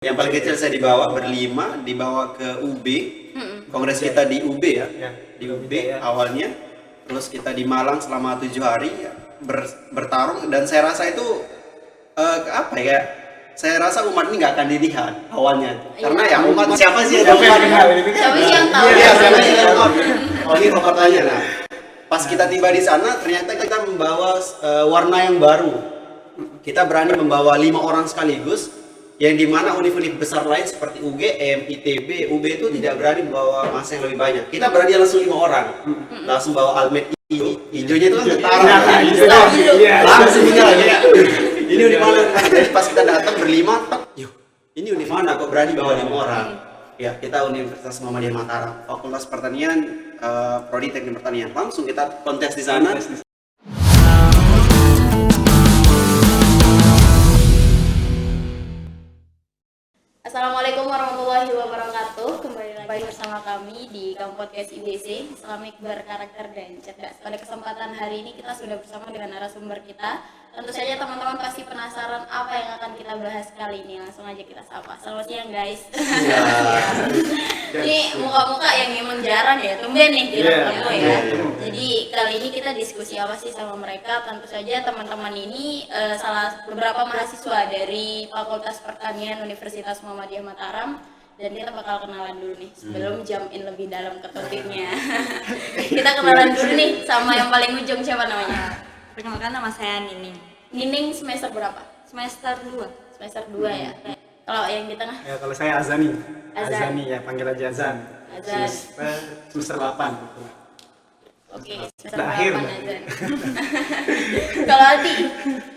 Yang paling kecil saya dibawa berlima, dibawa ke UB. Kongres kita di UB ya. Di UB awalnya. Terus kita di Malang selama 7 hari ya, bertarung, dan saya rasa itu apa ya? Saya rasa umat ini nggak akan dilihat awalnya. Karena ya umat siapa sih yang tahu? Siapa sih yang tahu? Iya, siapa sih yang tahu? Oh, ini pertanyaan. Nah, pas kita tiba di sana, ternyata kita membawa warna yang baru. Kita berani membawa 5 orang sekaligus, yang dimana univ-univ besar lain seperti UGM, ITB, UB itu tidak berani membawa masa yang lebih banyak. Kita berani langsung 5 orang, langsung bawa almet hijaunya itu kan tentara, langsung punya lagi ya. Ini univ mana? Jadi pas kita datang berlima, yuk, ini univ mana kok berani bawa 5 orang? Ya, kita Universitas Muhammadiyah Mataram, Fakultas Pertanian, Prodi Teknik Pertanian. Langsung kita kontes di sana. Assalamualaikum warahmatullahi wabarakatuh. Kembali lagi bersama kami di Podcast IBC, Islamic Berkarakter dan Cerdas. Pada kesempatan hari ini kita sudah bersama dengan narasumber kita. Tentu saja teman-teman pasti penasaran apa yang akan kita bahas kali ini. Langsung aja kita sapa. Selamat siang guys. Ini muka-muka yang memang jarang ya, tumben nih di foto ya. Jadi kali ini kita diskusi apa sih sama mereka. Tentu saja teman-teman ini beberapa mahasiswa dari Fakultas Pertanian Universitas Muhammadiyah Mataram, dan kita bakal kenalan dulu nih sebelum jump in lebih dalam ke topiknya. Kita kenalan dulu nih sama yang paling ujung, siapa namanya? Perkenalkan, nama saya Nining. Nining semester berapa? Semester 2. Semester 2 ya. Kalau yang di tengah? Ya, kalau saya Azani. Azan. Azani ya, panggil aja Azan. Azan. Semester 8. Oke, semester Terakhir. 8 Azan. Kalau Aldi?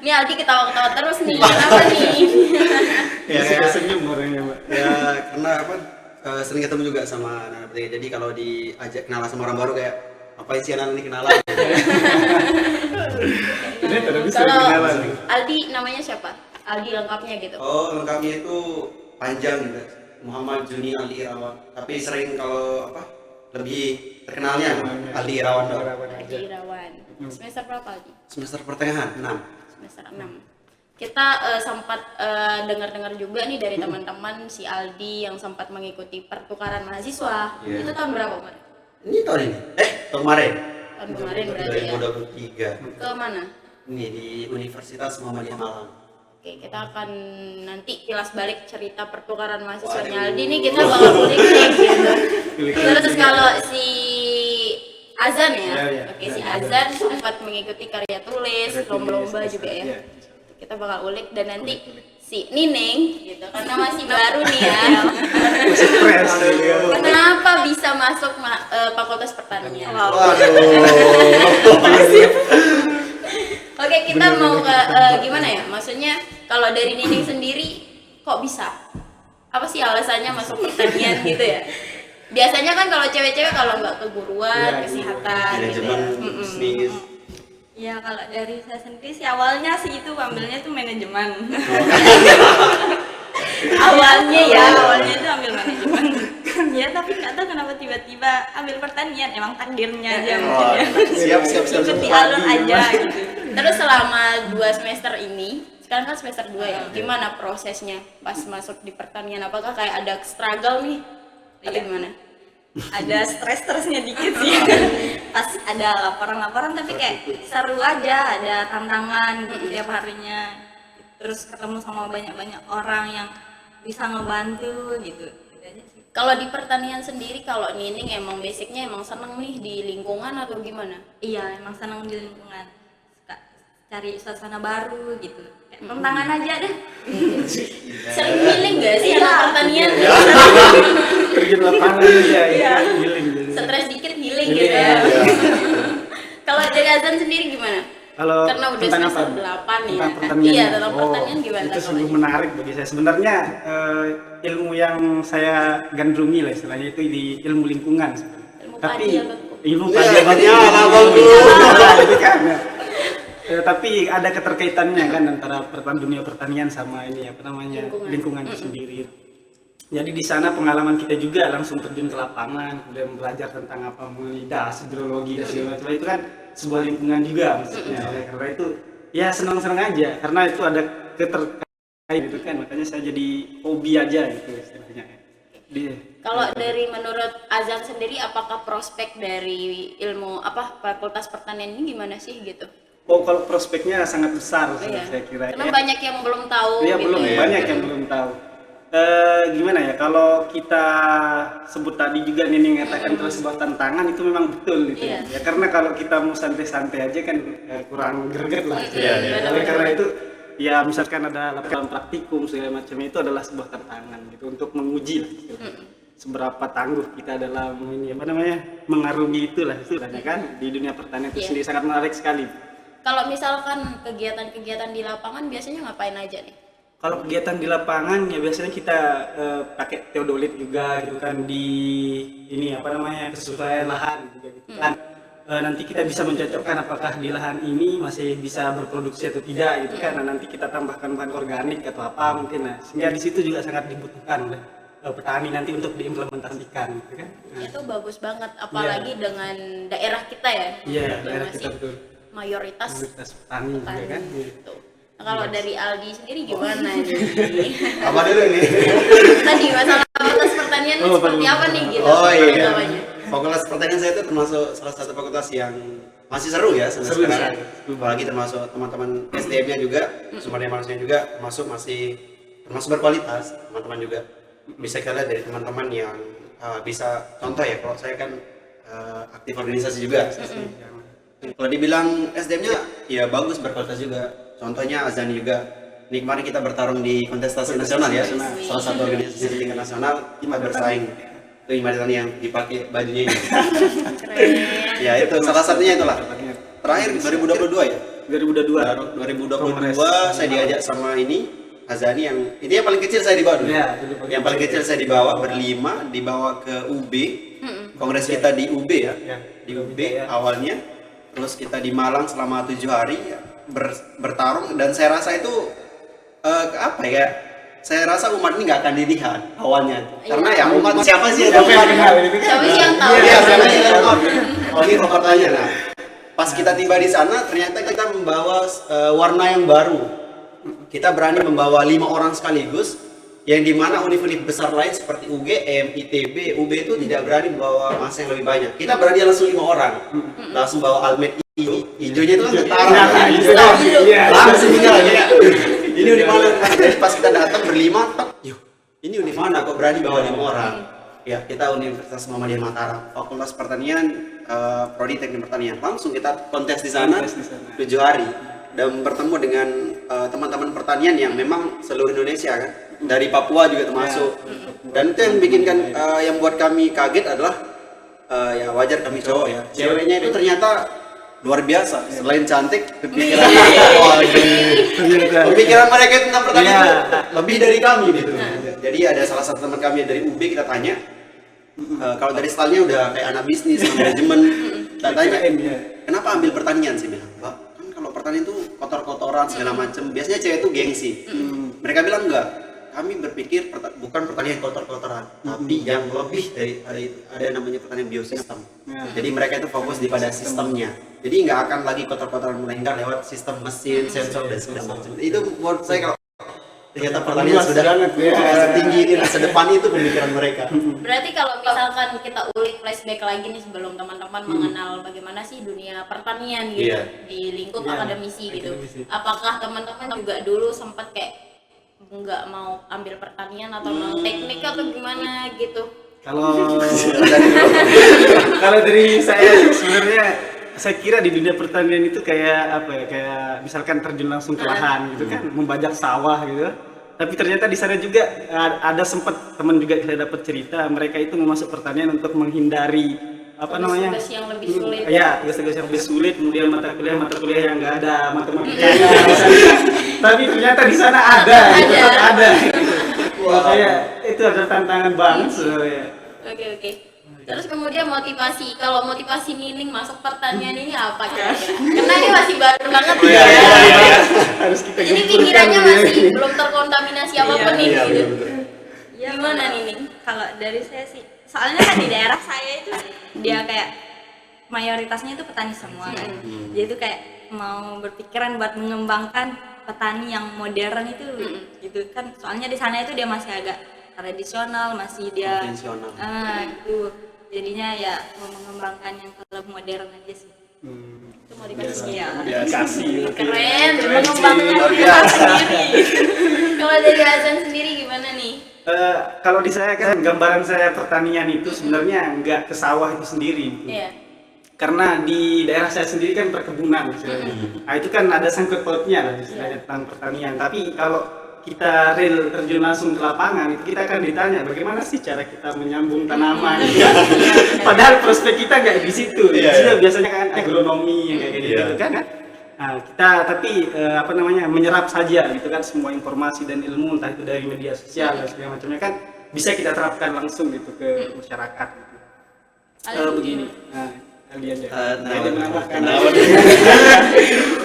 Ini Aldi ketawa-ketawa terus nih. Kenapa nih? Ya, Suka senyum orangnya, Mbak. ya karena apa, sering ketemu juga sama anak-anak bertiga. Jadi kalau diajak kenalan sama orang baru kayak apa sih anak ini kenalan. Ini tidak bisa Kalau kenalan. Aldi namanya siapa? Aldi lengkapnya gitu. Oh, lengkapnya itu panjang gitu, Muhammad Juni Aldi Irawan. Tapi sering kalau apa lebih terkenalnya Aldi Irawan doang. Aldi Irawan. Semester berapa Aldi? Semester pertengahan 6. Semester 6. Kita sempat dengar-dengar juga nih dari teman-teman si Aldi yang sempat mengikuti pertukaran mahasiswa. Iya. Itu tahun berapa, Mas? Ini tahun ini? Tahun kemarin. Tahun kemarin berarti ya. 2023. Ke mana? Ini di Universitas Muhammadiyah Malang. Oke, kita akan nanti kilas balik cerita pertukaran mahasiswanya Aldi nih, kita bakal kulik nih gitu. Terus kalau si Azan ya, Ya. oke, si Azan sempat mengikuti karya tulis, lomba-lomba juga ya. Kita bakal ulik, dan nanti si Nining gitu, karena masih baru nih ya. Masih fresh. Kenapa bisa masuk Fakultas Pertanian? Oke, kita mau ke gimana ya? Maksudnya kalau dari Nining sendiri kok bisa? Apa sih alasannya masuk pertanian gitu ya? Biasanya kan kalau cewek-cewek kalau nggak keguruan, kesehatan gitu ya. Manajemen bisnis. Ya, kalau dari saya sendiri sih awalnya sih itu ambilnya tuh manajemen. awalnya itu ambil manajemen. Ya, tapi nggak tahu kenapa tiba-tiba ambil pertanian. Emang takdirnya aja mungkin ya. Siap. Ikuti alur aja gitu. Terus selama 2 semester ini, sekarang kan semester 2 ya, gimana prosesnya pas masuk di pertanian? Apakah kayak ada struggle nih? Atau gimana? Ada stres-stresnya dikit sih. Pas ada laporan-laporan, tapi kayak seru aja, ada tantangan gitu tiap harinya. Terus ketemu sama banyak-banyak orang yang bisa ngebantu gitu. Gitu aja sih. Kalau di pertanian sendiri, kalau Nining emang basicnya emang seneng nih di lingkungan atau gimana? Iya, emang senang di lingkungan. Suka cari suasana baru gitu. Kayak tantangan aja deh. Sering healing gak sih anak pertanian? Terjun lapangan aja, ya. Healing. Stres dikit healing gitu ya. Kalau dari Azan sendiri gimana? Kalau Karena udah tentang semester apa? 8 ya. Tentang pertanian. Iya, tentang pertanian gimana? Itu sungguh menarik bagi saya. Sebenarnya ilmu yang saya gandrungi lah istilahnya itu di ilmu lingkungan sebenarnya. Ilmu Tapi padi apa tuh? ilmu padi tapi ada keterkaitannya kan antara dunia pertanian sama ini apa namanya lingkungan itu sendiri. Jadi di sana pengalaman kita juga langsung terjun ke lapangan, kemudian belajar tentang apa das, hidrologi dan segala macam, itu kan sebuah lingkungan juga maksudnya. Oleh karena itu ya senang-senang aja karena itu ada keterkaitan gitu kan, makanya saya jadi hobi aja gitu istilahnya. Kalau dari menurut Azan sendiri, apakah prospek dari ilmu Fakultas Pertanian ini gimana sih gitu? Oh, kalau prospeknya sangat besar Iya. saya kira. Karena banyak yang belum tahu Iya, gitu. belum Ya. banyak yang belum tahu. Gimana ya, kalau kita sebut tadi juga Nining mengatakan itu sebuah tantangan, itu memang betul gitu. Iya. Ya karena kalau kita mau santai-santai aja kan kurang greget lah. Iya. Oleh karena itu ya misalkan ada laporan praktikum segala macam, itu adalah sebuah tantangan gitu untuk menguji lah, gitu. Seberapa tangguh kita dalam ini mengarungi itulah istilahnya kan di dunia pertanian itu Iya. sendiri sangat menarik sekali. Kalau misalkan kegiatan-kegiatan di lapangan biasanya ngapain aja nih? Kalau kegiatan di lapangan ya biasanya kita pakai teodolit juga gitu kan, di kesesuaian lahan juga gitu kan. Nanti kita bisa mencocokkan apakah di lahan ini masih bisa berproduksi atau tidak gitu kan. Nah, nanti kita tambahkan bahan organik atau apa mungkin, sehingga di situ juga sangat dibutuhkan oleh petani nanti untuk diimplementasikan gitu kan. Itu bagus banget, apalagi dengan daerah kita ya. Iya, yang daerah masih kita betul. mayoritas Petani juga petani kan. gitu. Nah, kalau dari Aldi sendiri gimana nih? Apa dulu nih? Tadi masalah Fakultas Pertanian ini seperti apa nih gitu? Oh iya. pengalamannya? Fakultas Pertanian saya itu termasuk salah satu fakultas yang masih seru ya sampai Seru, sekarang. seru. Apalagi termasuk teman-teman SDM-nya juga, sumber daya manusianya juga termasuk berkualitas, teman-teman juga. Bisa kita lihat dari teman-teman yang bisa contoh ya, kalau saya kan aktif organisasi juga. Kalau dibilang SDM-nya ya bagus, berkualitas juga. Contohnya Azani juga. Ini kemarin kita bertarung di kontestasi nasional ya. Salah satu organisasi di tingkat nasional kita bersaing. Itu Imaritan yang dipakai bajunya ini. Ya itu salah satunya itulah. Terakhir 2022 ya. 2022 saya diajak sama ini Azani yang ini yang paling kecil saya dibawa dulu. Ya, Yang paling kecil saya dibawa berlima, dibawa ke UB. Kongres kita di UB ya. Ya. Di UB awalnya. Terus kita di Malang selama 7 hari ya, bertarung, dan saya rasa itu saya rasa umat ini nggak akan dilihat awalnya. Karena ya umat siapa sih yang Siapa sih yang tahu? Iya, siapa sih yang tahu? Oh, ini faktanya. Nah, pas kita tiba di sana ternyata kita membawa warna yang baru. Kita berani membawa 5 orang sekaligus, yang dimana univ-univ besar lain seperti UGM, ITB, UB itu tidak berani membawa masa yang lebih banyak. Kita berani langsung 5 orang, langsung bawa almet ini, hijaunya itu kan tentara. Langsung lagi ya. Ini univ mana? Jadi pas kita datang berlima, yuk, ini univ mana kok berani bawa 5 orang? Ya, kita Universitas Muhammadiyah Mataram, Fakultas Pertanian, Prodi Teknik Pertanian. Langsung kita kontes di sana 7 hari dan bertemu dengan teman-teman pertanian yang memang seluruh Indonesia kan. Dari Papua juga termasuk. Dan itu yang bikinkan yang buat kami kaget adalah ya wajar kami cowok ya. Ceweknya itu ternyata luar biasa. Selain cantik, pemikiran mereka tentang pertanian itu lebih dari kami gitu. Jadi ada salah satu teman kami dari UB, kita tanya kalau dari stylenya udah kayak anak bisnis, manajemen. Kita tanya, kenapa ambil pertanian sih? Bilang, Mbak, kan kalau pertanian itu kotor-kotoran segala macem. Biasanya cewek itu gengsi. Mereka bilang enggak. Kami berpikir bukan pertanian kotor-kotoran, tapi yang lebih dari ada namanya pertanian biosistem. Jadi mereka itu fokus pada sistemnya. Jadi nggak akan lagi kotor-kotoran, melainkan lewat sistem mesin, sensor dan segala macam. Itu menurut saya kalau ternyata pertanian sudah setinggi ini, sedepan itu pemikiran mereka. Berarti kalau misalkan kita ulik flashback lagi nih sebelum teman-teman mengenal bagaimana sih dunia pertanian gitu di lingkup akademisi gitu. Apakah teman-teman juga dulu sempat kayak nggak mau ambil pertanian atau mau teknik atau gimana gitu? Kalau dari saya sebenarnya saya kira di dunia pertanian itu kayak kayak misalkan terjun langsung ke lahan gitu kan, membajak sawah gitu. Tapi ternyata di sana juga ada sempat teman juga saya dapat cerita, mereka itu mau masuk pertanian untuk menghindari tugas yang lebih sulit. Ya, tugas yang lebih sulit, kemudian mata kuliah yang nggak ada matematikanya. Tapi ternyata di sana tetap ada. Makanya itu ada tantangan banget sebenarnya. Oke. Terus kemudian motivasi, kalau motivasi Nining masuk pertanian ini apa kira-kira? Karena ini masih baru banget ya. Harus kita Ini pikirannya masih belum terkontaminasi apapun nih gitu. Gimana Nining? Kalau dari saya sih, soalnya kan di daerah saya itu dia kayak mayoritasnya itu petani semua kan. Jadi itu kayak mau berpikiran buat mengembangkan petani yang modern itu gitu kan, soalnya di sana itu dia masih agak tradisional, masih dia Konvensional. gitu, jadinya ya mau mengembangkan yang lebih modern aja sih. Itu mau dikasih ya. Kasih. Keren, Keren mengembangkan sih. diri sendiri. Kalau dari Azan sendiri gimana nih? Kalau di saya kan gambaran saya pertanian itu sebenarnya nggak ke sawah itu sendiri gitu. Iya. Karena di daerah saya sendiri kan perkebunan istilahnya. Nah, itu kan ada sangkut pautnya lah istilahnya tentang pertanian. Tapi kalau kita real terjun langsung ke lapangan itu kita akan ditanya bagaimana sih cara kita menyambung tanaman. Padahal prospek kita nggak di situ. Di situ biasanya kan agronomi yang kayak gitu kan. Nah, kita tapi menyerap saja gitu kan semua informasi dan ilmu entah itu dari media sosial dan segala macamnya kan bisa kita terapkan langsung gitu ke masyarakat gitu. Begini. Nah, kalian ya. Ada menambahkan.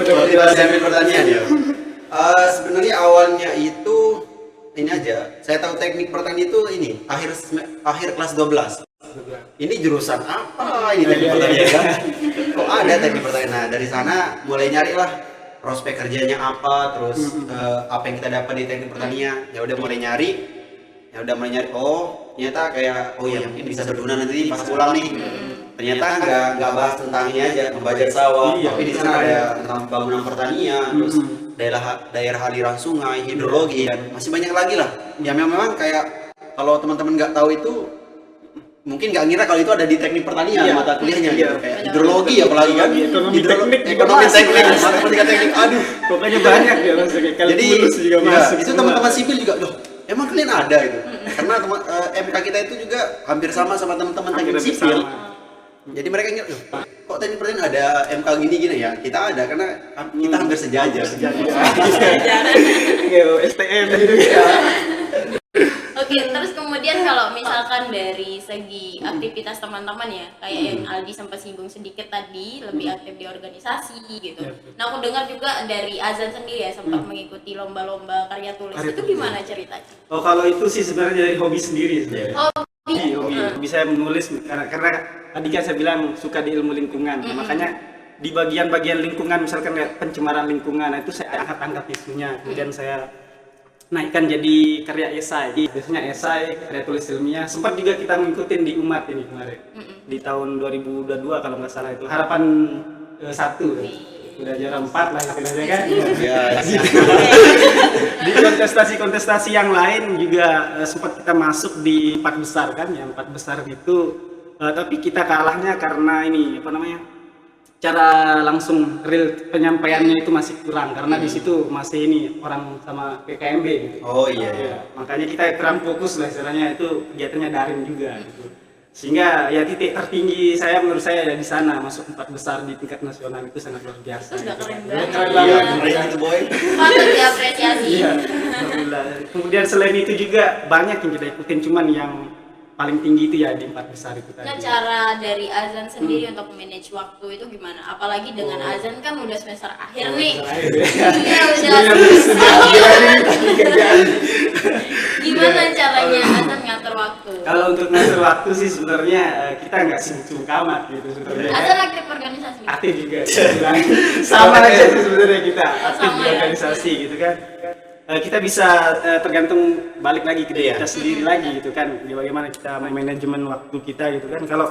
Coba kita ambil pertanyaan ya. Sebenarnya awalnya itu ini aja. Saya tahu teknik pertanian itu ini akhir kelas 12. Ini jurusan apa ini teknik pertanian kan? Kok ada teknik pertanian? Nah, dari sana mulai nyari lah prospek kerjanya apa, terus apa yang kita dapat di teknik pertanian. Ya udah mulai nyari. Oh, ternyata kayak ya mungkin bisa berguna nanti pas pulang nih. Ternyata nggak bahas tentang ini aja, membajak sawah, tapi di sana ada tentang bangunan pertanian, terus daerah aliran sungai, hidrologi, dan masih banyak lagi lah. Ya memang kayak kalau teman-teman nggak tahu itu mungkin nggak ngira kalau itu ada di teknik pertanian mata kuliahnya gitu, kayak hidrologi apalagi kan, ekonomi teknik, matematika teknik, aduh, pokoknya banyak ya maksudnya. jadi juga masuk. itu teman-teman sipil juga loh. Emang kalian ada itu? Karena MK kita itu juga hampir sama teman-teman teknik sipil. Jadi mereka ingat, kok teknik pertanian ada MK gini-gini ya? Kita ada karena kita hampir sejajar. STM gitu ya. Oke, terus kemudian kalau misalkan dari segi aktivitas teman-teman ya, kayak yang Aldi sempat singgung sedikit tadi, lebih aktif di organisasi gitu. Nah, aku dengar juga dari Azan sendiri ya, sempat mengikuti lomba-lomba karya tulis. Itu gimana ceritanya? Oh, kalau itu sih sebenarnya dari hobi sendiri sebenarnya. Hobi saya menulis karena tadi kan saya bilang suka di ilmu lingkungan. Makanya di bagian-bagian lingkungan misalkan kayak pencemaran lingkungan itu saya angkat-angkat isunya. Kemudian saya naikkan jadi karya esai. Biasanya esai, karya tulis ilmiah. Sempat juga kita ngikutin di Umat ini kemarin. Di tahun 2022 kalau nggak salah itu. Harapan 1. Udah juara 4 lah istilahnya kan. Di kontestasi-kontestasi yang lain juga sempat kita masuk di 4 besar kan. Yang 4 besar itu tapi kita kalahnya karena ini cara langsung real penyampaiannya itu masih kurang karena di situ masih ini orang sama PKMB gitu. Oh iya. Makanya kita kurang fokus lah istilahnya, itu kegiatannya daring juga gitu. Sehingga ya titik tertinggi saya menurut saya ya di sana, masuk 4 besar di tingkat nasional itu sangat luar biasa. Itu udah gitu. keren banget. Keren Iya, banget. itu boy. Patut diapresiasi. Iya. Alhamdulillah. Kemudian selain itu juga banyak yang kita ikutin, cuman yang paling tinggi itu ya di 4 besar itu tadi. Nah, cara dari Azan sendiri untuk manage waktu itu gimana? Apalagi dengan Azan kan udah semester akhir nih. Iya, Gimana caranya Azan ngatur waktu? Kalau untuk ngatur waktu sih sebenarnya kita nggak sibuk-sibuk amat gitu sebenarnya. Azan aktif organisasi. Aktif juga. Sama aja sih sebenarnya kita aktif Sama di ya. organisasi gitu kan. Kita bisa tergantung balik lagi ke diri kita sendiri lagi gitu kan, bagaimana kita manajemen waktu kita gitu kan. Kalau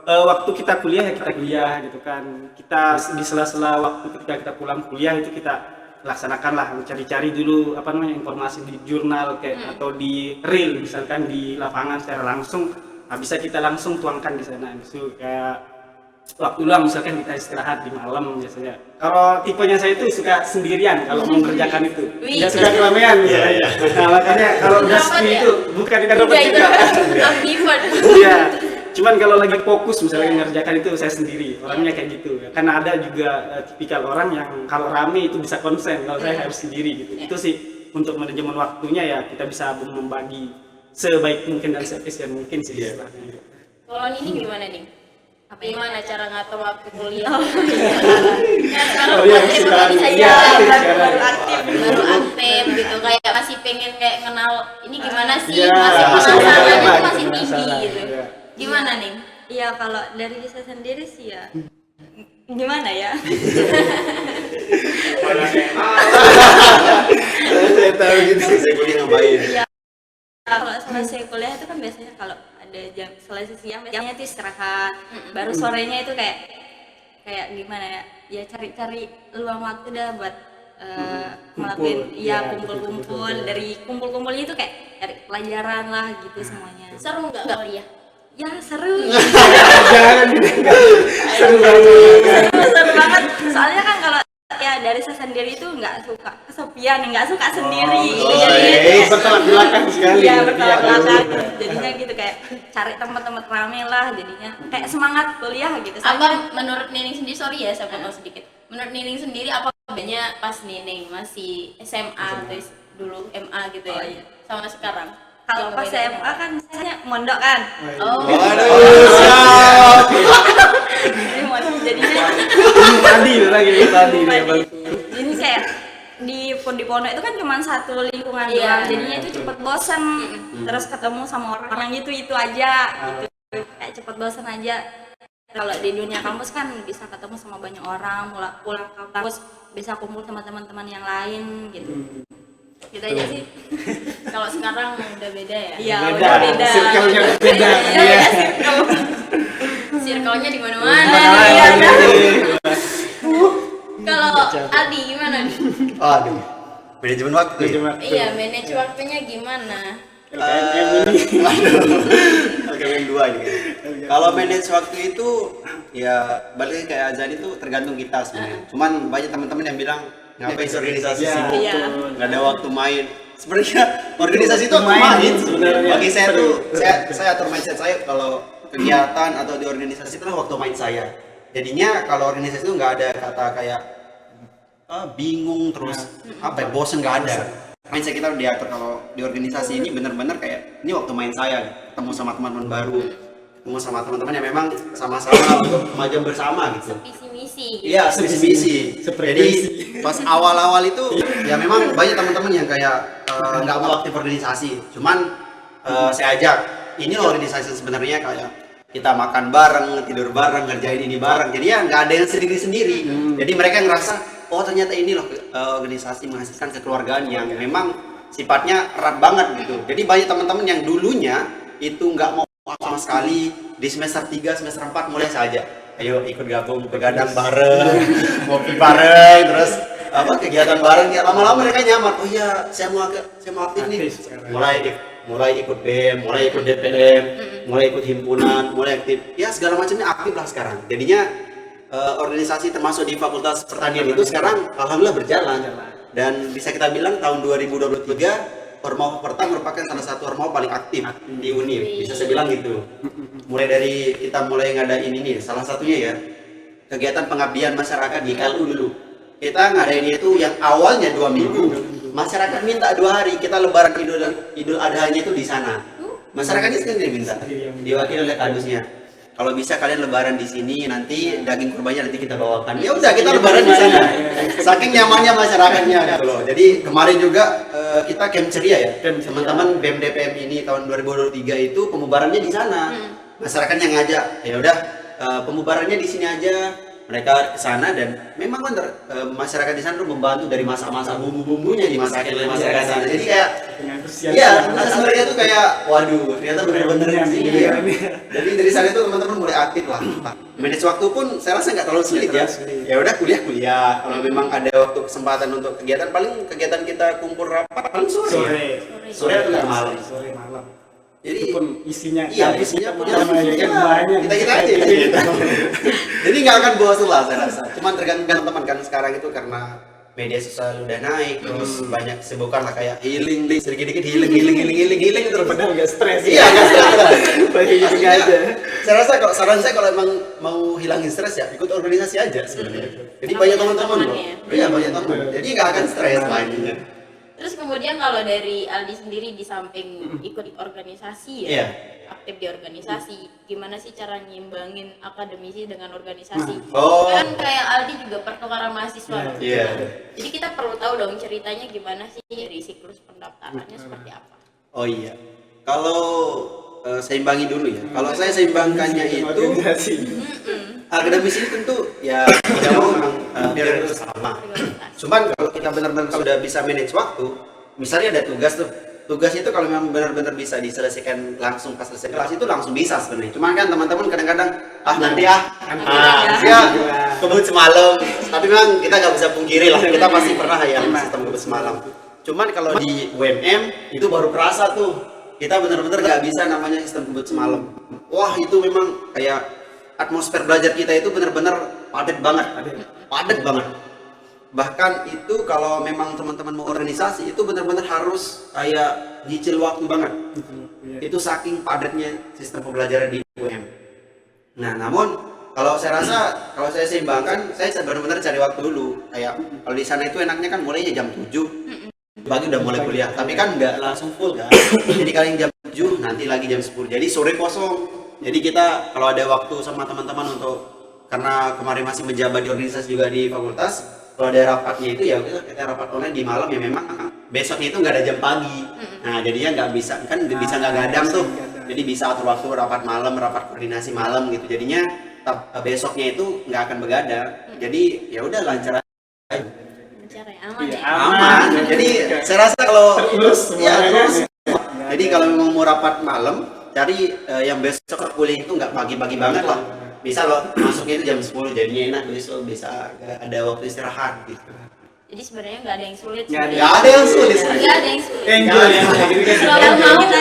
waktu kita kuliah ya kita kuliah gitu kan, kita di sela-sela waktu ketika kita pulang kuliah itu kita laksanakan lah, cari-cari dulu informasi di jurnal kayak atau di real misalkan di lapangan secara langsung. Nah, bisa kita langsung tuangkan di sana itu kayak waktu luang misalkan kita istirahat di malam biasanya. Kalau tipenya saya itu suka sendirian kalau mengerjakan itu. Nggak suka keramaian misalnya. Nah, makanya kalau udah sepi itu bukan kita dapat juga. Ambivert. Iya. Cuman kalau lagi fokus misalnya mengerjakan itu saya sendiri. Orangnya kayak gitu. Karena ada juga tipikal orang yang kalau rame itu bisa konsen, kalau saya harus sendiri gitu. Itu sih untuk manajemen waktunya ya kita bisa membagi sebaik mungkin dan seefisien mungkin sih istilahnya. Kalau ini gimana nih? Gimana cara ngatur waktu kuliah? Oh. Kan sekarang Oh, iya, aktif sekarang. organisasi Iya, aktif baru sekarang. baru aktif gitu, kayak masih pengen kayak kenal ini gimana sih, Iya, masih masih penasarannya ada, tuh masih tinggi penasaran, gitu. iya. Gimana nih? Iya, kalau dari saya sendiri sih ya gimana ya? Saya tahu gitu. Selesai kuliah ngapain? Iya. Kalau selesai kuliah itu kan biasanya kalau ada jam selesai siang biasanya itu istirahat, baru sorenya itu kayak gimana ya, ya cari-cari luang waktu dah buat ngelakuin kumpul-kumpul. Dari kumpul-kumpulnya itu kayak cari pelajaran lah gitu semuanya. Seru nggak kuliah? Ya seru. Jangan seru banget. Seru banget. Soalnya kan kalau ya dari saya sendiri itu nggak suka kesepian, nggak suka sendiri. Jadinya itu kayak- bertolak belakang sekali. Iya bertolak belakang. Jadinya gitu kayak cari tempat-tempat rame lah. Jadinya kayak semangat kuliah gitu. Apa menurut Nining sendiri, sorry ya saya potong sedikit. Menurut Nining sendiri apa bedanya pas Nining masih SMA atau dulu MA gitu ya, Oh, iya. sama sekarang? Kalau pas Bedanya SMA kan saya mondok kan. Oh, Waduh, siap. Jadi jadinya Tadi lagi tadi dia Bang. ini kayak di pondok itu kan cuma satu lingkungan Iya. doang, jadinya itu cepet bosan. Terus ketemu sama orang yang itu aja gitu, kayak cepet bosan aja. Kalau di dunia kampus kan bisa ketemu sama banyak orang, pulang kampus bisa kumpul sama teman-teman yang lain gitu. gitu aja sih. Kalau sekarang udah beda ya. Iya Beda. udah beda. Circle-nya beda. Iya, circle. Circle-nya di mana-mana Mana nih. lagi? Kalau Aldi gimana nih? Aduh, manajemen waktu. ya? Cuma Iya, manage waktunya gimana? LKMM ini. Oke, yang dua ini. Kalau manage waktu itu ya balik kayak Azan itu tergantung kita sebenarnya. Cuman banyak teman-teman yang bilang ngapain sih organisasi Iya, sibuk Iya. tuh, nggak ada waktu main. Sebenarnya organisasi itu Main, main sebenarnya. Bagi saya tuh saya atur mindset saya kalau kegiatan atau di organisasi itu waktu main saya. Jadinya kalau organisasi itu nggak ada kata kayak bingung terus apa ya, bosen, nggak ada. Mindset kita udah diatur. Kalau di organisasi ini bener-bener kayak ini waktu main saya, ketemu sama teman-teman baru, ketemu sama teman-teman yang memang sama-sama untuk maju bersama gitu. Visi misi. Iya, sevisi. Jadi pas awal-awal itu ya memang banyak teman-teman yang kayak nggak mau aktif organisasi. Cuman saya ajak, ini loh organisasi sebenarnya kayak kita makan bareng, tidur bareng, ngerjain ini bareng. Jadi ya nggak ada yang sendiri-sendiri. Jadi mereka ngerasa, oh ternyata ini loh organisasi menghasilkan kekeluargaan yang memang sifatnya erat banget gitu. Jadi banyak teman-teman yang dulunya itu nggak mau sama sekali, di semester 3, semester 4 mulai saja. Ayo ikut gabung, begadang bareng, ngopi bareng, terus apa kegiatan bareng. Ya lama-lama mereka nyaman. Oh iya, saya mau aktif nih. Aktif sekarang. Mulai ikut BEM, mulai ikut DPM, mulai ikut himpunan, mulai aktif. Ya segala macamnya aktif lah sekarang. Jadinya organisasi termasuk di Fakultas Pertanian itu sekarang alhamdulillah berjalan. Dan bisa kita bilang tahun 2023 Ormawa Perta merupakan salah satu Ormawa paling aktif di UNIF. Bisa saya bilang gitu. Mulai dari kita mulai ngadain ini, salah satunya ya kegiatan pengabdian masyarakat di KLU dulu. Kita ngadain itu yang awalnya 2 minggu. Masyarakat minta 2 hari, kita lebaran Idul Adhanya itu di sana. Masyarakatnya sendiri minta, diwakili oleh kadusnya. Kalau bisa kalian lebaran di sini, nanti daging kurbannya nanti kita bawakan. Ya udah kita lebaran di sana. Saking nyamannya masyarakatnya gitu loh. Jadi kemarin juga kita camp ceria ya. Teman-teman BEM DPM ini tahun 2023 itu pembubarannya di sana. Masyarakatnya ngajak. Ya udah pembubarannya di sini aja. Mereka ke sana dan memang benar masyarakat di sana tuh membantu dari masak-masak bumbu-bumbunya dimasakin oleh masyarakat sana. Jadi kayak iya, mereka tuh kayak waduh, ternyata bener-bener sih. Iya. Jadi dari sana itu teman-teman mulai aktif lah. Manage waktu pun saya rasa nggak terlalu sulit ya. Ya udah kuliah. Kalau memang ada waktu kesempatan untuk kegiatan, paling kegiatan kita kumpul rapat paling sore. Sore atau nggak malam. Sore malam. Jadi Itu pun isinya iya, kampus isinya punya banyak banyak. kita aja. Jadi nggak akan bosan lah saya rasa. Cuman tergantung teman kan sekarang itu karena media sosial udah naik, terus banyak kesibukan lah kayak healing, sedikit-sedikit healing terus. Padahal nggak stres. Iya, nggak stres lah. Gitu Maksudnya, aja. saya rasa kalau saran saya kalau emang mau hilangin stres ya ikut organisasi aja sebenarnya. Jadi banyak teman-teman loh. Iya banyak teman. Jadi nggak akan stres lah intinya. Terus kemudian kalau dari Aldi sendiri di samping ikut organisasi ya, Iya. aktif di organisasi, gimana sih cara nyimbangin akademisi dengan organisasi? Oh. Kan kayak Aldi juga pertukaran mahasiswa. loh. Iya. Jadi kita perlu tahu dong ceritanya gimana sih dari siklus pendaftarannya seperti apa. Oh iya. Kalau saya imbangi dulu ya. Kalau saya seimbangkannya itu Organisasi. akademis ini tentu ya tidak mau memang biar itu sama. Cuman kalau kita benar-benar sudah bisa manage waktu, misalnya ada tugas tuh, tugas itu kalau memang benar-benar bisa diselesaikan langsung pas selesai kelas itu langsung bisa sebenarnya. Cuman kan teman-teman kadang-kadang nanti ya kebut semalam. Tapi memang kita nggak bisa pungkiri lah, kita pasti pernah ya sistem kebut semalam. Cuman kalau di UMM itu baru kerasa tuh, kita benar-benar nggak bisa namanya sistem kebut semalam. Wah itu memang kayak atmosfer belajar kita itu benar-benar padat banget. Bahkan itu kalau memang teman-teman mau organisasi itu benar-benar harus kayak nyicil waktu banget. Itu saking padatnya sistem pembelajaran di UM. Nah, namun kalau saya rasa kalau saya seimbangkan, saya benar-benar cari waktu dulu. Kayak kalau di sana itu enaknya kan mulainya jam 7. Pagi udah mulai kuliah, tapi kan nggak langsung full kan. Jadi kalau yang jam 7 nanti lagi jam 10. Jadi sore kosong. Jadi kita kalau ada waktu sama teman-teman untuk, karena kemarin masih menjabat di organisasi juga di fakultas, kalau ada rapatnya itu ya kita rapat online di malam ya, memang besoknya itu nggak ada jam pagi. Nah jadinya nggak bisa kan, bisa nggak gadang tuh. Jadi bisa atur waktu rapat malam, rapat koordinasi malam gitu. Jadinya besoknya itu nggak akan begadang. Jadi ya udah lancar aja. Lancar ya, aman ya. Aman. Jadi saya rasa kalau terus. Jadi kalau memang mau rapat malam, cari yang besok kuliah itu nggak pagi-pagi banget lah. Bisa loh masuknya itu jam 10, jadinya enak, besok bisa ada waktu istirahat gitu. Jadi sebenarnya nggak ada yang sulit. Nggak ada yang sulit. Nggak ada yang sulit. Yang mau aja.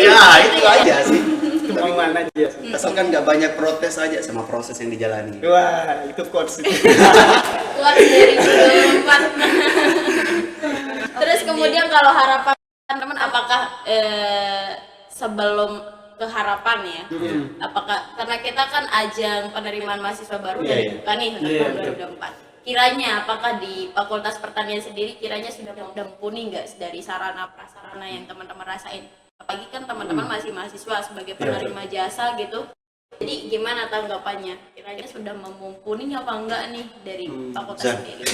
Ya itu aja sih. Kemauan aja. Asalkan nggak banyak protes aja sama proses yang dijalani. Wah, itu quotes itu. Kuat dari 2004. Terus kemudian kalau harapan teman-teman, apakah sebelum ke harapan ya, apakah karena kita kan ajang penerimaan mahasiswa baru dari bukan nih tahun 2024, kiranya apakah di Fakultas Pertanian sendiri kiranya sudah mumpuni nggak dari sarana prasarana yang teman-teman rasain, apalagi kan teman-teman masih mahasiswa sebagai penerima jasa gitu. Jadi gimana tanggapannya? Kiranya sudah mumpuni apa enggak nih dari fakultas sendiri?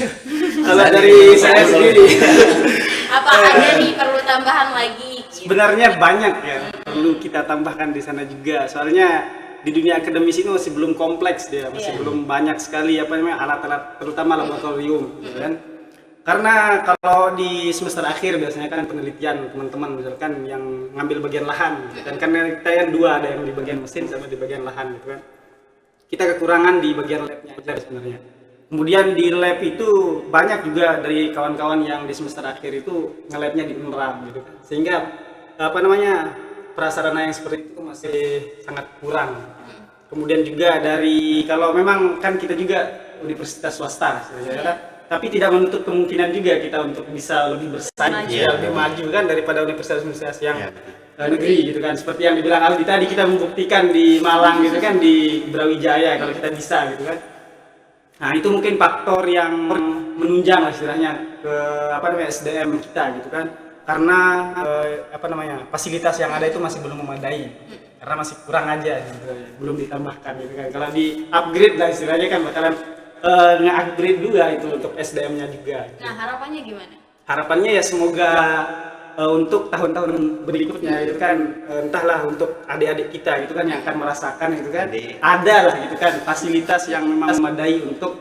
Kalau dari saya sendiri, Apa ada nih perlu tambahan lagi? sebenarnya banyak ya perlu kita tambahkan di sana juga. Soalnya di dunia akademis ini masih belum kompleks dia, masih belum banyak sekali apa namanya alat-alat, terutama laboratorium, gitu kan. Karena kalau di semester akhir biasanya kan penelitian teman-teman misalkan yang ngambil bagian lahan, dan karena kita yang dua, ada yang di bagian mesin sama di bagian lahan gitu kan. Kita kekurangan di bagian labnya aja sebenarnya. Kemudian di lab itu banyak juga dari kawan-kawan yang di semester akhir itu nge-labnya di UNRAM gitu kan. Sehingga apa namanya prasarana yang seperti itu masih sangat kurang. Kemudian juga dari, kalau memang kan kita juga universitas swasta ya kan, tapi tidak menutup kemungkinan juga kita untuk bisa lebih bersaing, lebih maju kan daripada universitas-universitas yang negeri gitu kan. Seperti yang dibilang Aldi tadi, kita membuktikan di Malang gitu kan, di Brawijaya kalau kita bisa gitu kan. Nah itu mungkin faktor yang menunjang lah istilahnya ke apa namanya SDM kita gitu kan, karena apa namanya fasilitas yang ada itu masih belum memadai, karena masih kurang aja gitu, belum ditambahkan gitu kan. Kalau di upgrade lah istilahnya kan bakalan nge-upgrade juga itu untuk SDM-nya juga. Nah harapannya gimana? Harapannya ya semoga untuk tahun-tahun berikutnya itu kan, entahlah untuk adik-adik kita gitu kan yang akan merasakan gitu kan, ada lah gitu kan fasilitas yang memang memadai untuk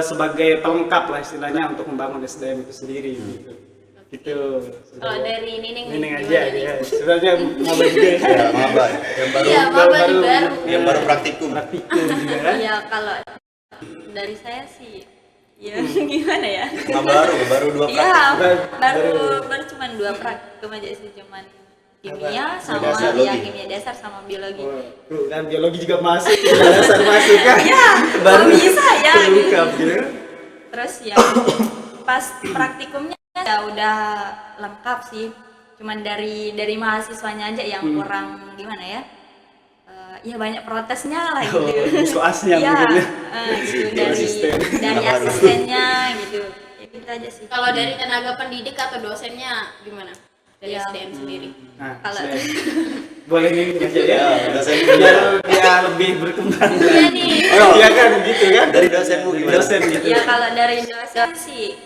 sebagai pelengkap lah istilahnya untuk membangun SDM itu sendiri gitu. Gitu. Kalau dari Nining aja ya. Sebenarnya maba juga ya. Maba yang baru, iya, maba di baru. yang baru praktikum juga kan. Ya kalau dari saya sih ya gimana ya? baru 2 praktikum. Ya baru cuma 2 praktikum aja sih, cuman kimia sama kimia dasar sama biologi. Tuh kan biologi juga masuk, kimia dasar masuk kan. Ya, baru bisa ya gitu. Terus ya pas praktikumnya ya udah lengkap sih. Cuman dari mahasiswanya aja yang kurang gimana ya? Ya banyak protesnya lah gitu. Koasnya ya, gitu. dari asistennya gitu. Ya gitu aja sih. Kalau dari tenaga pendidik atau dosennya gimana? Dari SDM sendiri. Nah, Kalau boleh nih aja ya. Dosen Biar dia lebih berkembang. Iya nih. Iya kan gitu kan. dari dosenmu gimana? Dosen gitu. ya kalau dari dosen sih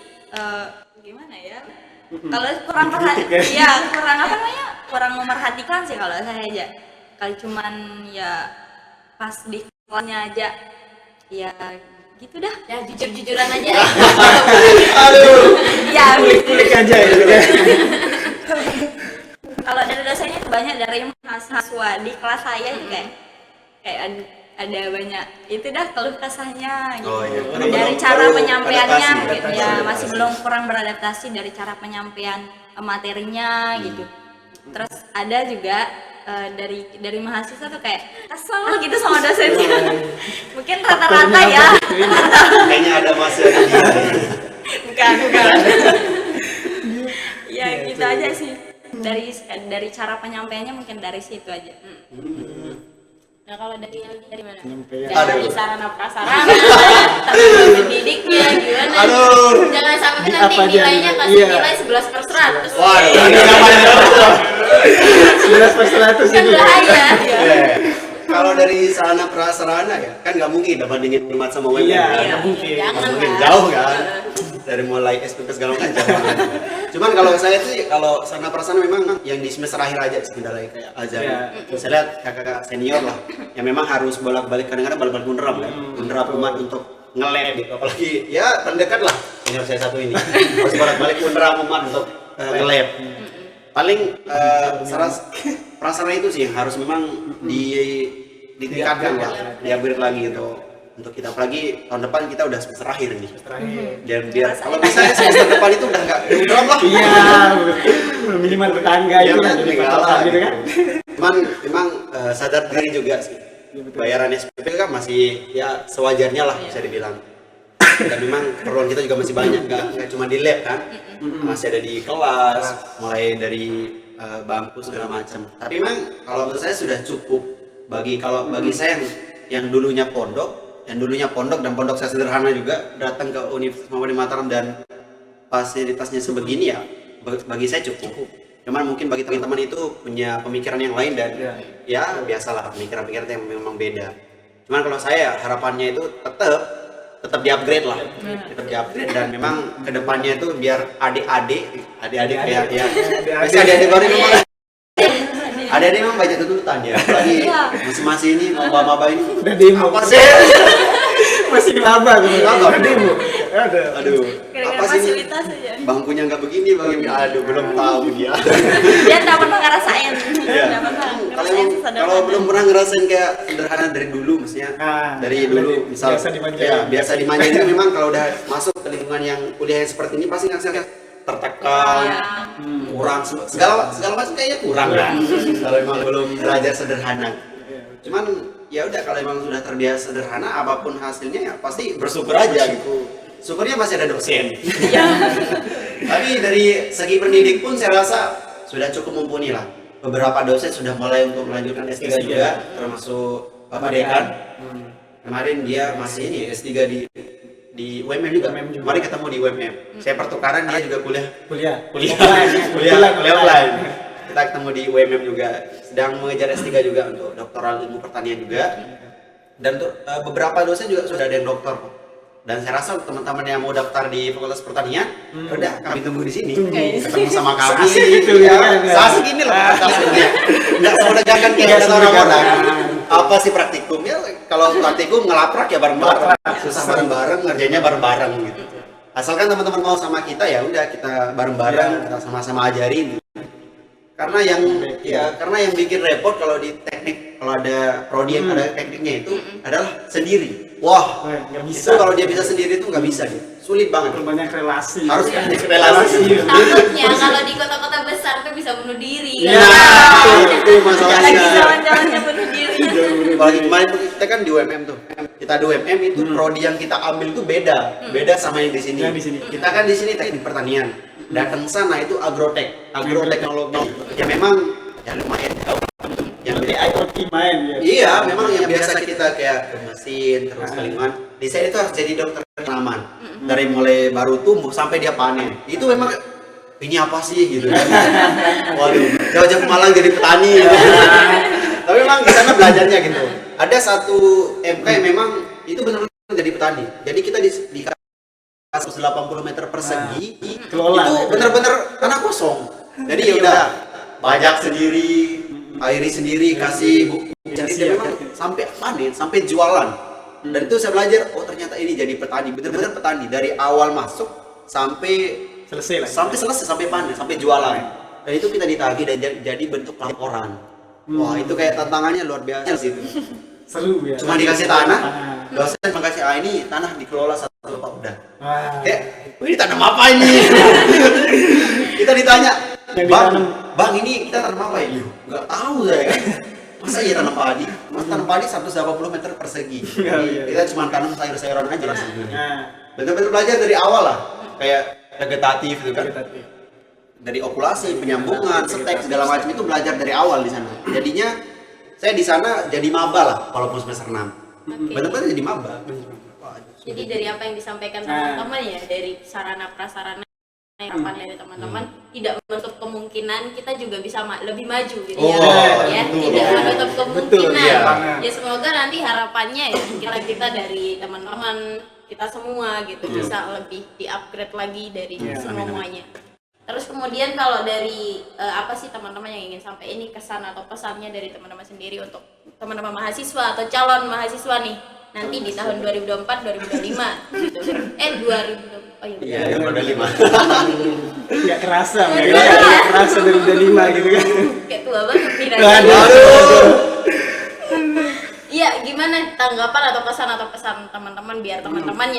gimana ya? Kalau kurang kurang apa namanya? Kurang memerhatikan sih kalau saya aja. Kalau cuman ya pas di kelasnya aja ya gitu dah. Ya jujur-jujuran aja. Aduh. Iya gitu. Klik aja gitu kan. Kalau dari dosennya banyak dari mahasiswa di kelas saya kayak ada banyak itu dah keluh kesahnya gitu. Oh, iya. Dari Belum- cara baru penyampaiannya adaptasi. gitu ya masih belum kurang beradaptasi dari cara penyampaian materinya gitu. Terus ada juga dari mahasiswa tuh kayak kesel gitu sama dosennya. Mungkin rata-rata ya. Kayaknya ada masih ada dia. bukan. Ya gitu aja sih. Dari cara penyampaiannya mungkin dari situ aja. Nah kalau dari mana? Penyampaian. Dari Aduh. sarana prasarana, tenaga pendidiknya gimana? Aduh. Jangan sampai Di nanti apa aja nilainya nih? kasih Iya. nilai 11/100. Waduh, ini namanya. 11/100 Kan itu. bahaya. Kalau dari sarana prasarana ya, kan nggak mungkin bandingin Unmat sama UMM. Iya, kan? nggak mungkin. Jangan Nggak mungkin lah. jauh kan. Dari mulai SPP segala macam jauh banget. Cuman kalau saya sih kalau sarana prasarana memang yang di semester akhir aja sih kendalanya kayak ajar. Iya. Saya lihat kakak-kakak senior lah, yang memang harus bolak-balik kadang-kadang bolak-balik menerap kan, menerap umat untuk ngelab gitu. Apalagi ya terdekat lah senior saya satu ini harus bolak-balik menerap umat untuk ngelab. Paling prasarana itu sih yang harus memang ditingkatkan lah, di-upgrade lagi gitu untuk kita, apalagi tahun depan kita udah semester akhir nih. Terakhir. Dan biar kalau misalnya semester depan itu udah nggak drop lah. Iya, minimal tetangga Iya, itu kan betul, jadi kalah, patokan gitu kan. Cuman memang sadar diri juga sih. Bayaran SPP kan masih ya sewajarnya lah bisa dibilang. Dan memang keperluan kita juga masih banyak, nggak cuma di lab kan, masih ada di kelas, mulai dari bangku segala macam. Tapi memang kalau menurut saya sudah cukup bagi saya yang dulunya pondok dan pondok saya sederhana juga datang ke Universitas Muhammadiyah Mataram dan fasilitasnya sebegini ya bagi saya cukup. Cuman mungkin bagi teman-teman itu punya pemikiran yang lain dan ya biasalah pemikiran-pemikiran yang memang beda. Cuman kalau saya harapannya itu tetap di-upgrade lah, tetap di-upgrade dan memang kedepannya itu biar adik-adik kayak ya, masih adik-adik baru memang adik-adik memang banyak tuntutan ya, apalagi masing-masing ini maba-maba ini Udah demo. apa sih? Masih laba gitu. Laba. Demo. Ada. Aduh, Gara-gara apa sih ini? fasilitas aja. Bangkunya nggak begini, aduh belum tahu dia. Dia nggak pernah ngerasain. Iya. Nggak pernah Kalau ngerasain emang- sesederhana. kalau belum pernah ngerasain kayak sederhana dari dulu, maksudnya Nah, dari dulu misal biasa dimanjain. ya, biasa dimanjain itu memang kalau udah masuk ke lingkungan yang kuliah yang seperti ini pasti ngerasa tertekan, kurang segala macam kayaknya kurang kan. Kalau emang belum belajar sederhana. Cuman ya udah kalau emang sudah terbiasa sederhana, apapun hasilnya ya pasti bersyukur aja gitu. Syukurnya masih ada dosen. Tapi dari segi pendidik pun saya rasa sudah cukup mumpuni lah. Beberapa dosen sudah mulai untuk melanjutkan S3 juga, termasuk Bapak Dekan. Kemarin dia masih ini S3 di UMM juga. Kemarin ketemu di UMM. Saya pertukaran, dia juga kuliah offline. Kita ketemu di UMM juga, sedang mengejar S3 juga untuk doktoral ilmu pertanian juga. Dan untuk beberapa dosen juga sudah ada yang doktor. Dan saya rasa teman-teman yang mau daftar di Fakultas Pertanian, udah kami tunggu di sini. Ketemu sama kami. Seasik itu, ya, kan? seasik ini loh. Enggak semenegangkan kayak kata orang-orang. Apa sih praktikum? Ya kalau praktikum ngelaprak ya bareng-bareng. Susah bareng-bareng, ngerjainnya bareng-bareng gitu. Asalkan teman-teman mau sama kita ya udah kita bareng-bareng, kita sama-sama ajarin. Karena yang bikin repot kalau di teknik, kalau ada prodi yang ada tekniknya itu adalah sendiri. Wah, nggak bisa. bisa. Kalau dia bisa sendiri itu nggak bisa dia. Sulit banget. Banyak relasi. Harus banyak relasi. Takutnya kalau di kota-kota besar tuh bisa bunuh diri. Ya, itu Lagi masalahnya. jalan-jalannya bunuh diri. Apalagi kemarin tuh kita kan di UMM tuh. Kita di UMM itu prodi yang kita ambil itu beda sama yang di sini. Yang di sini. Kita kan di sini teknik pertanian. Datang sana itu agroteknologi. Ya memang ya lumayan jauh. Yang Jadi IoT main ya. iya, memang yang biasa kita kayak ke mesin terus ke lingkungan. Di saya itu harus jadi dokter tanaman. Dari mulai baru tumbuh sampai dia panen. Itu memang ini apa sih gitu kan. Waduh, jauh-jauh ke Malang jadi petani gitu. Tapi memang di sana belajarnya gitu. Ada satu MK yang memang itu benar-benar jadi petani. Jadi kita di 180 meter persegi kelola. itu benar-benar tanah kosong. Jadi ya udah bajak sendiri, airi sendiri, kasih jadi dia memang sampai panen, sampai jualan. Dan itu saya belajar, oh ternyata ini jadi petani, benar-benar petani dari awal masuk sampai Selesai lah. sampai selesai, sampai panen, sampai jualan. Dan itu kita ditagih dan jadi bentuk laporan. Wah, itu kayak tantangannya luar biasa sih itu. Seru ya. Cuma dikasih tanah, dosen mengasih ini tanah dikelola satu Pak udah. Wah. Kayak, ini tanam apa ini? Kita ditanya, Yang bang, ditanam. bang ini kita tanam apa ini? Nggak tahu saya kan. Masa iya tanam padi? Mas tanam padi 180 meter persegi. Iya, iya. Kita cuma tanam sayur-sayuran aja lah sebenarnya. Nah, Betul-betul belajar dari awal lah, kayak vegetatif gitu kan. vegetatif. Dari okulasi, penyambungan, setek segala macam itu belajar dari awal di sana. Jadinya saya di sana jadi maba lah, walaupun semester 6. Benar-benar jadi maba. Jadi dari apa yang disampaikan teman-teman ya, dari sarana prasarana harapan dari teman-teman tidak menutup kemungkinan kita juga bisa lebih maju gitu ya. Ya, betul. tidak menutup kemungkinan. iya. Ya semoga nanti harapannya ya kita dari teman-teman kita semua gitu bisa lebih di-upgrade lagi dari semuanya. Terus kemudian kalau dari apa sih teman-teman yang ingin sampai ini kesan atau pesannya dari teman-teman sendiri untuk teman-teman mahasiswa atau calon mahasiswa nih nanti di tahun 2024 2025 gitu. 2024 oh iya. Iya, udah 5. Nggak kerasa, nggak kerasa dari udah 5 gitu kan. Kayak tua banget nih Iya, gimana tanggapan atau pesan teman-teman biar teman-teman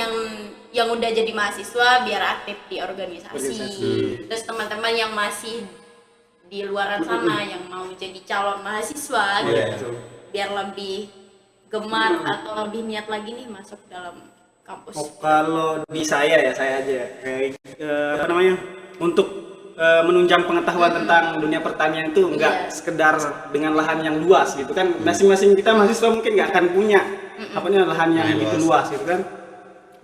yang udah jadi mahasiswa biar aktif di organisasi. Terus teman-teman yang masih di luaran sana yang mau jadi calon mahasiswa gitu. Biar lebih gemar atau lebih niat lagi nih masuk dalam kampus. Oh, kalau di saya ya, saya aja kayak apa namanya? Untuk menunjang pengetahuan tentang dunia pertanian itu nggak sekedar dengan lahan yang luas gitu kan. Masing-masing kita mahasiswa mungkin nggak akan punya lahan yang begitu luas gitu kan.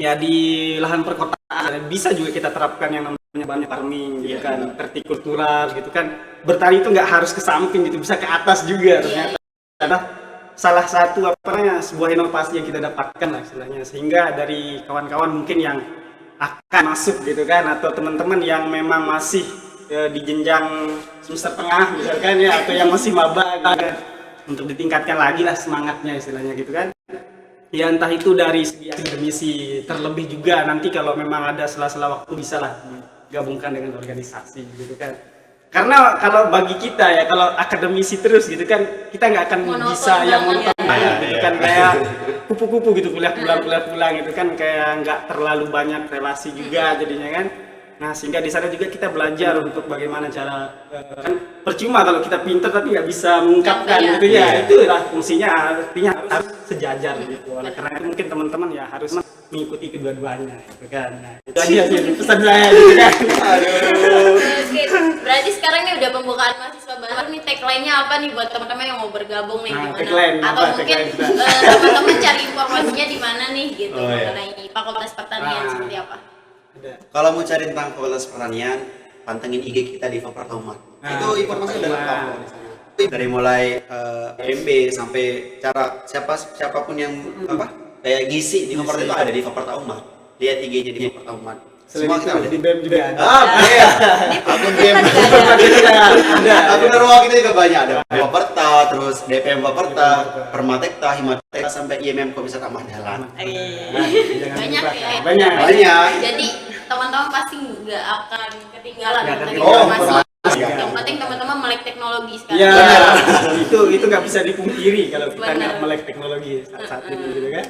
Ya di lahan perkotaan bisa juga kita terapkan yang namanya banyak farming gitu kan, vertikultural gitu kan. Bertani itu nggak harus ke samping gitu, bisa ke atas juga ternyata. Karena salah satu sebuah inovasi yang kita dapatkan lah istilahnya, sehingga dari kawan-kawan mungkin yang akan masuk gitu kan, atau teman-teman yang memang masih di jenjang semester tengah misalkan ya, atau yang masih maba gitu kan, untuk ditingkatkan lagi lah semangatnya istilahnya gitu kan. Ya entah itu dari segi akademisi, terlebih juga nanti kalau memang ada sela-sela waktu bisa lah digabungkan dengan organisasi gitu kan. Karena kalau bagi kita ya, kalau akademisi terus gitu kan, kita nggak akan bisa yang monoton gitu kan, kayak kupu-kupu gitu, kuliah pulang gitu kan, kayak nggak terlalu banyak relasi juga jadinya kan. Nah sehingga di sana juga kita belajar untuk bagaimana cara kan percuma kalau kita pintar tapi nggak bisa mengungkapkan gitu ya, itulah fungsinya, artinya harus sejajar gitu. Oleh karena itu mungkin teman-teman ya harus mengikuti kedua-duanya gitu kan. Nah, itu aja sih pesan saya gitu kan. Oke, berarti sekarang ini udah pembukaan mahasiswa baru nih, tagline-nya apa nih buat teman-teman yang mau bergabung nih gimana? Atau mungkin teman-teman cari informasinya di mana nih gitu mengenai Fakultas Pertanian seperti apa? Kalau mau cari tentang Fakultas Pertanian, pantengin IG kita di Fakultas Umat. Itu informasi udah lengkap di sana. Dari mulai MB sampai cara siapapun yang kayak gizi di Fakultas itu ada di Fakultas Umat. Lihat IG-nya di Fakultas Umat. Semua kita ada. Di BEM juga ada. Akun BEM. Akun Narwa kita juga banyak, ada Faperta, terus DPM Faperta, Permatekta, Himatekta sampai IMM Komisat Ahmad Dahlan. Banyak ya. Banyak. Jadi teman-teman pasti nggak akan ketinggalan tentang ketinggalan. informasi. Yang penting teman-teman melek teknologi sekarang. Ya, itu nggak bisa dipungkiri kalau kita nggak melek teknologi saat ini gitu kan.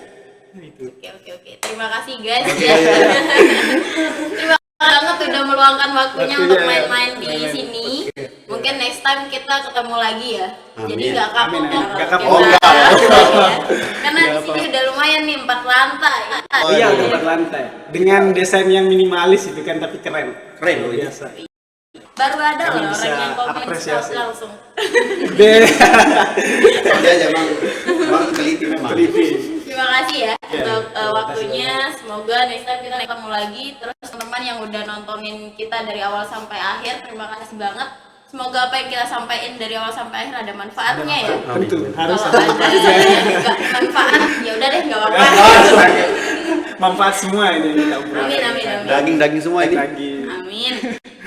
Itu. Oke. Terima kasih guys. Terima kasih banget udah meluangkan waktunya untuk main-main di sini. Mungkin next time kita ketemu lagi ya. Jadi nggak kapok Nggak kalau kapok. kita karena di sini udah lumayan nih 4 lantai. Iya, udah 4 lantai. Dengan desain yang minimalis itu kan, tapi keren. Keren loh ya. Biasa. Baru ada Kami loh bisa orang yang komen apresiasi. langsung. Dia memang teliti memang. Terima kasih ya untuk waktunya. Semoga next time kita ketemu lagi. Terus teman-teman yang udah nontonin kita dari awal sampai akhir, terima kasih banget. Semoga apa yang kita sampaikan dari awal sampai akhir ada manfaatnya ya. Tentu harus Kalau ada ada nggak manfaat, ya udah deh nggak apa-apa. manfaat semua ini kita obrolin. Amin. Daging semua ini. Amin.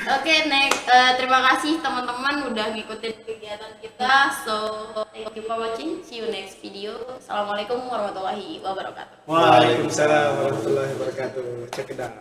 Oke, next. Terima kasih teman-teman udah ngikutin kegiatan kita So thank you for watching. See you next video. Assalamualaikum warahmatullahi wabarakatuh. Waalaikumsalam warahmatullahi wabarakatuh. Check it out.